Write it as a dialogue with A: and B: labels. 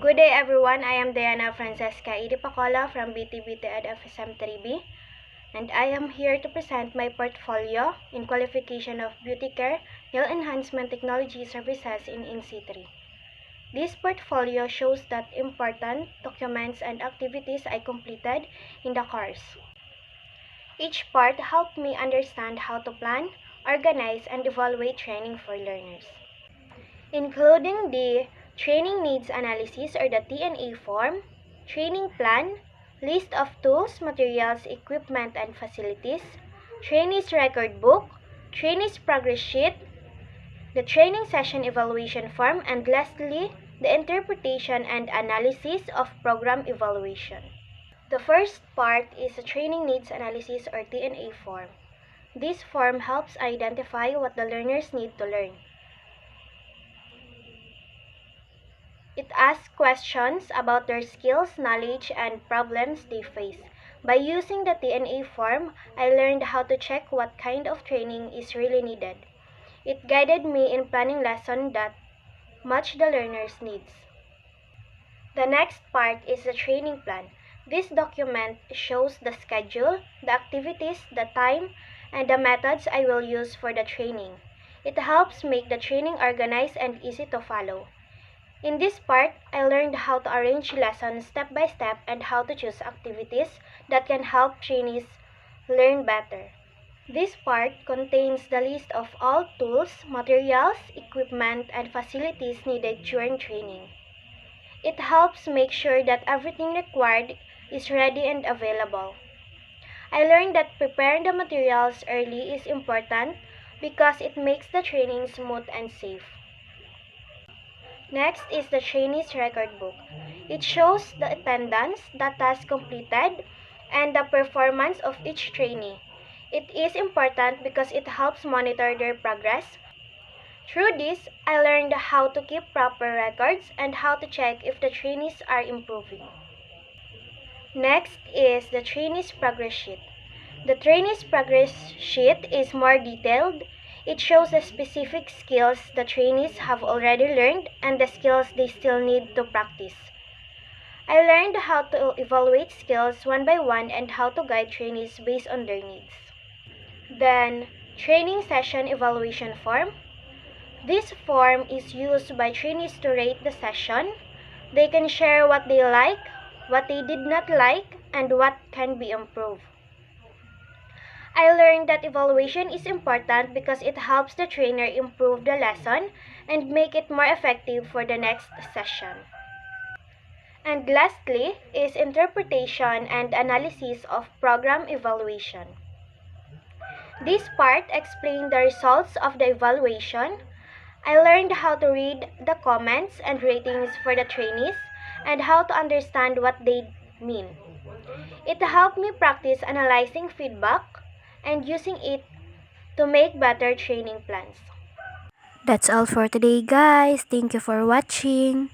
A: Good day everyone, I am Diana Francesca Idipacola from BTBT Ed FSM 3B, and I am here to present my portfolio in qualification of beauty care, nail enhancement technology services in NC3. This portfolio shows the important documents and activities I completed in the course. Each part helped me understand how to plan, organize, and evaluate training for learners, including the Training Needs Analysis or the TNA form, Training Plan, List of Tools, Materials, Equipment, and Facilities, Trainees Record Book, Trainees Progress Sheet, the Training Session Evaluation Form, and lastly, the Interpretation and Analysis of Program Evaluation. The first part is the Training Needs Analysis or TNA form. This form helps identify what the learners need to learn. It asks questions about their skills, knowledge, and problems they face. By using the TNA form, I learned how to check what kind of training is really needed. It guided me in planning lessons that match the learner's needs. The next part is the training plan. This document shows the schedule, the activities, the time, and the methods I will use for the training. It helps make the training organized and easy to follow. In this part, I learned how to arrange lessons step by step and how to choose activities that can help trainees learn better. This part contains the list of all tools, materials, equipment, and facilities needed during training. It helps make sure that everything required is ready and available. I learned that preparing the materials early is important because it makes the training smooth and safe. Next is the trainee's record book. It shows the attendance, the task completed, and the performance of each trainee. It is important because it helps monitor their progress. Through this, I learned how to keep proper records and how to check if the trainees are improving. Next is the trainee's progress sheet. The trainee's progress sheet is more detailed. It shows the specific skills the trainees have already learned and the skills they still need to practice. I learned how to evaluate skills one by one and how to guide trainees based on their needs. Then, training session evaluation form. This form is used by trainees to rate the session. They can share what they like, what they did not like, and what can be improved. I learned that evaluation is important because it helps the trainer improve the lesson and make it more effective for the next session. And lastly is interpretation and analysis of program evaluation. This part explains the results of the evaluation. I learned how to read the comments and ratings for the trainees and how to understand what they mean. It helped me practice analyzing feedback and using it to make better training plans.
B: That's all for today, guys. Thank you for watching.